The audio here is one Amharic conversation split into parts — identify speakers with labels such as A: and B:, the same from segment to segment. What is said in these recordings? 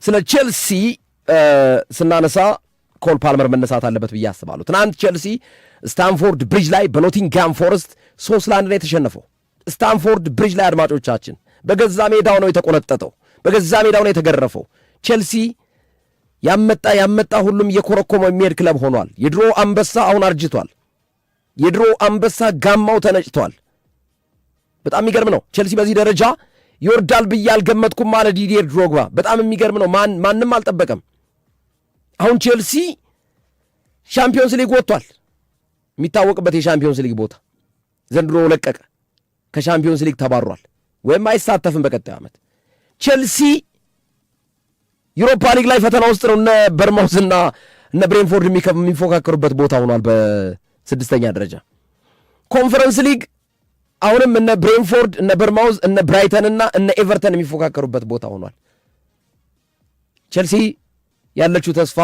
A: ስለ ቼልሲ ስናነሳ ኮል ፓልመር መነሳት አለበት ብዬ አስባለሁ። ትናንት ቼልሲ ስታንፎርድ ብሪጅ ላይ በኖቲንግሃም ፎረስት 3-1 ላይ ተሸነፈው። ስታንፎርድ ብሪጅ ላይ አድማጮቻችን በገዛ ሜዳው ነው የተቆነጠጠው፣ በገዛ ሜዳው ነው የተገረፈው። ቼልሲ ያመጣ ሁሉም እየኮረኮመው የሚሄድ ክለብ ሆኗል። የድሮ አንበሳ አሁን አርጅቷል። የድሮ አንበሳ ጋማው ተነጭቷል። በጣም የሚገርም ነው። ቼልሲ በዚህ ደረጃ ይወርዳል ብዬ አልገመትኩም ማለት ዲዲየር ድሮግባ። በጣም የሚገርም ነው። ማንም አልጠበቀም። አሁን ቼልሲ ሻምፒዮንስ ሊግ ወጥቷል። የሚታወቅበት የሻምፒዮንስ ሊግ ቦታ ዘንድሮ ለቀቀ። ከሻምፒዮንስ ሊግ ተባሯል ወይም አይሳተፍም በቀጣዩ ዓመት። ቼልሲ ዩሮፓ ሊግ ላይ ፈተና ውስጥ ነው። እነ በርማውዝና እነ ብሬንፎርድ የሚፎካከሩበት ቦታ ሆኗል በ6ኛ ደረጃ። ኮንፈረንስ ሊግ አሁንም እነ ብሬንፎርድ፣ እነ በርማውዝ፣ እነ ብራይተንና እነ ኤቨርተን የሚፎካከሩበት ቦታ ሆኗል። ቼልሲ ያለችው ተስፋ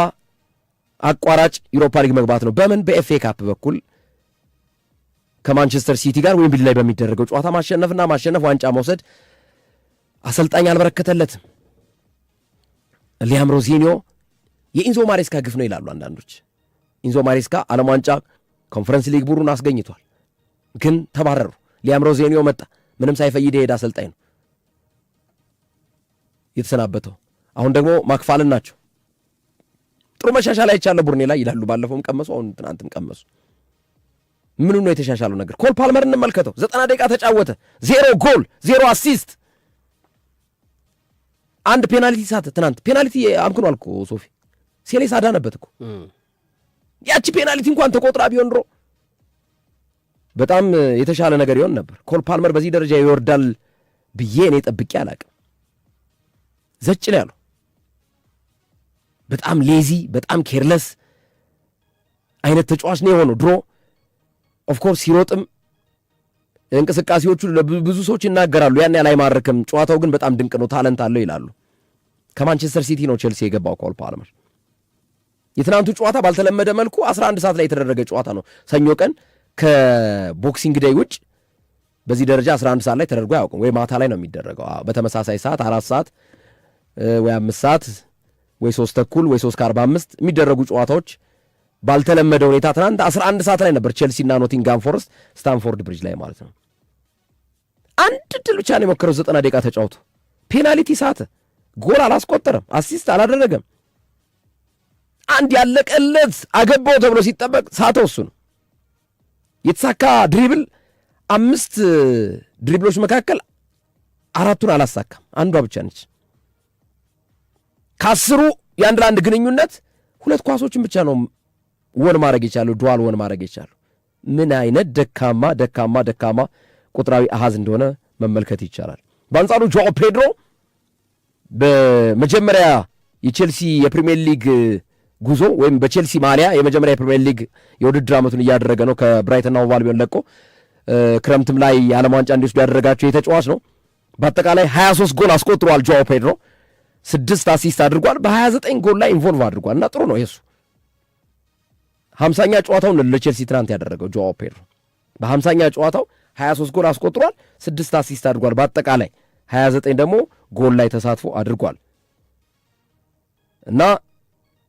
A: አቋራጭ ዩሮፓ ሊግ መግባት ነው። በምን? በኤፍኤ ካፕ በኩል ከማንቸስተር ሲቲ ጋር ዌምብሊ ላይ በሚደረገው ጨዋታ ማሸነፍ ዋንጫ መውሰድ አሰልጣኝ አልበረከተለትም። ሊያም ሮዚኒዮ የኢንዞ ማሬስካ ግፍ ነው ይላሉ አንዳንዶች። ኢንዞ ማሬስካ ዓለም ዋንጫ ኮንፈረንስ ሊግ ቡድኑን አስገኝቷል፣ ግን ተባረሩ። ሊያም ሮዚኒዮ መጣ፣ ምንም ሳይፈይድ የሄደ አሰልጣኝ ነው የተሰናበተው። አሁን ደግሞ ማክፋልን ናቸው። ጥሩ መሻሻል አይቻለ ቡርኔ ላይ ይላሉ። ባለፈውም ቀመሱ፣ አሁን ትናንትም ቀመሱ። ምኑ ነው የተሻሻለው ነገር? ኮል ፓልመር እንመልከተው። 90 ደቂቃ ተጫወተ፣ 0 ጎል 0 አሲስት፣ 1 ፔናልቲ ሳተ። ትናንት ፔናልቲ አምክኗል እኮ ሶፊ ሴሌስ አዳነበት እኮ። ያቺ ፔናልቲ እንኳን ተቆጥራ ቢሆን ድሮ በጣም የተሻለ ነገር ይሆን ነበር። ኮል ፓልመር በዚህ ደረጃ ይወርዳል ብዬ እኔ ጠብቄ አላቅም። ዘጭ ላይ ያለው በጣም ሌዚ፣ በጣም ኬርለስ አይነት ተጫዋች ነው የሆነው። ድሮ ኦፍኮርስ ሲሮጥም እንቅስቃሴዎቹ ብዙ ሰዎች ይናገራሉ ያን ያህል አይማርክም፣ ጨዋታው ግን በጣም ድንቅ ነው፣ ታለንት አለው ይላሉ። ከማንቸስተር ሲቲ ነው ቼልሲ የገባው ኮል ፓልመር። የትናንቱ ጨዋታ ባልተለመደ መልኩ 11 ሰዓት ላይ የተደረገ ጨዋታ ነው። ሰኞ ቀን ከቦክሲንግ ዴይ ውጭ በዚህ ደረጃ 11 ሰዓት ላይ ተደርጎ አያውቅም። ወይ ማታ ላይ ነው የሚደረገው በተመሳሳይ ሰዓት 4 ሰዓት ወይ 5 ሰዓት ወይ 3:30 ወይ 3:45 የሚደረጉ ጨዋታዎች ባልተለመደ ሁኔታ ትናንት 11 ሰዓት ላይ ነበር ቼልሲና ኖቲንግሃም ፎረስት ስታንፎርድ ብሪጅ ላይ ማለት ነው። አንድ ድል ብቻ ነው የሞከረው 90 ደቂቃ ተጫውቶ። ፔናልቲ ሳተ፣ ጎል አላስቆጠረም፣ አሲስት አላደረገም። አንድ ያለቀለት አገባው ተብሎ ሲጠበቅ ሳተው እሱ ነው። የተሳካ ድሪብል 5 ድሪብሎች መካከል 4ቱን አላሳካም፣ አንዷ ብቻ ነች። ከ10 የአንድ ለአንድ ግንኙነት 2 ኳሶችን ብቻ ነው ወን ማድረግ የቻሉ፣ ዱዋል ወን ማድረግ የቻሉ። ምን አይነት ደካማ ቁጥራዊ አሃዝ እንደሆነ መመልከት ይቻላል። በአንጻሩ ጆኦ ፔድሮ በመጀመሪያ የቼልሲ የፕሪሚየር ሊግ ጉዞ ወይም በቼልሲ ማሊያ የመጀመሪያ የፕሪሚየር ሊግ የውድድር ዓመቱን እያደረገ ነው። ከብራይተንና ሆቭ አልቢዮን ለቆ ክረምትም ላይ የዓለም ዋንጫ እንዲወስዱ ያደረጋቸው የተጫዋች ነው። በአጠቃላይ 23 ጎል አስቆጥሯል ጆኦ ፔድሮ፣ 6 አሲስት አድርጓል። በ29 ጎል ላይ ኢንቮልቭ አድርጓል እና ጥሩ ነው የሱ 50ኛ ጨዋታውን ለቼልሲ ትናንት ያደረገው ጆኦ ፔድሮ በ50ኛ ጨዋታው 23 ጎል አስቆጥሯል፣ 6 አሲስት አድርጓል። በአጠቃላይ 29 ደግሞ ጎል ላይ ተሳትፎ አድርጓል እና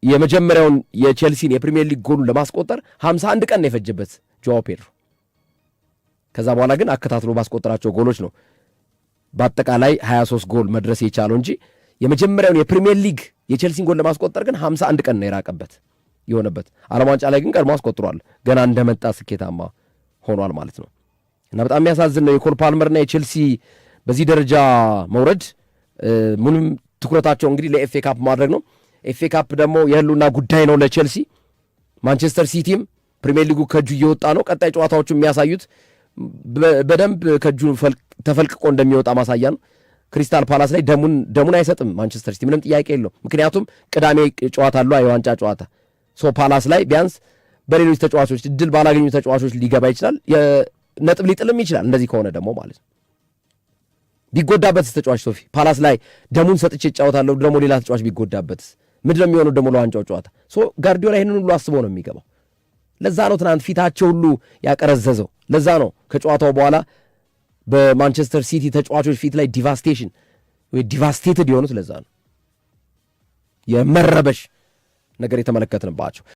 A: የመጀመሪያውን የቼልሲን የፕሪሚየር ሊግ ጎሉን ለማስቆጠር 51 ቀን ነው የፈጀበት ጆኦ ፔድሮ። ከዛ በኋላ ግን አከታትሎ ባስቆጠራቸው ጎሎች ነው በአጠቃላይ 23 ጎል መድረስ የቻለው እንጂ የመጀመሪያውን የፕሪሚየር ሊግ የቼልሲን ጎል ለማስቆጠር ግን 51 ቀን ነው የራቀበት የሆነበት። ዓለም ዋንጫ ላይ ግን ቀድሞ አስቆጥሯል። ገና እንደመጣ ስኬታማ ሆኗል ማለት ነው እና በጣም የሚያሳዝን ነው የኮል ፓልመርና የቼልሲ በዚህ ደረጃ መውረድ። ምንም ትኩረታቸው እንግዲህ ለኤፍኤ ካፕ ማድረግ ነው። ኤፍኤ ካፕ ደግሞ የህልውና ጉዳይ ነው ለቼልሲ። ማንቸስተር ሲቲም ፕሪሚየር ሊጉ ከእጁ እየወጣ ነው። ቀጣይ ጨዋታዎቹ የሚያሳዩት በደንብ ከእጁ ተፈልቅቆ እንደሚወጣ ማሳያ ነው። ክሪስታል ፓላስ ላይ ደሙን አይሰጥም ማንቸስተር ሲቲ፣ ምንም ጥያቄ የለው። ምክንያቱም ቅዳሜ ጨዋታ አሉ፣ የዋንጫ ጨዋታ። ፓላስ ላይ ቢያንስ በሌሎች ተጫዋቾች እድል ባላገኙ ተጫዋቾች ሊገባ ይችላል፣ ነጥብ ሊጥልም ይችላል። እንደዚህ ከሆነ ደግሞ ማለት ነው ቢጎዳበትስ ተጫዋች ሶፊ ፓላስ ላይ ደሙን ሰጥቼ እጫወታለሁ ደግሞ ሌላ ተጫዋች ቢጎዳበትስ ምንድን ነው የሚሆነው ደግሞ ለዋንጫው ጨዋታ? ጋርዲዮላ ይህንን ሁሉ አስቦ ነው የሚገባው። ለዛ ነው ትናንት ፊታቸው ሁሉ ያቀረዘዘው። ለዛ ነው ከጨዋታው በኋላ በማንቸስተር ሲቲ ተጫዋቾች ፊት ላይ ዲቫስቴሽን ወይ ዲቫስቴትድ የሆኑት ለዛ ነው። የመረበሽ ነገር የተመለከትንባቸው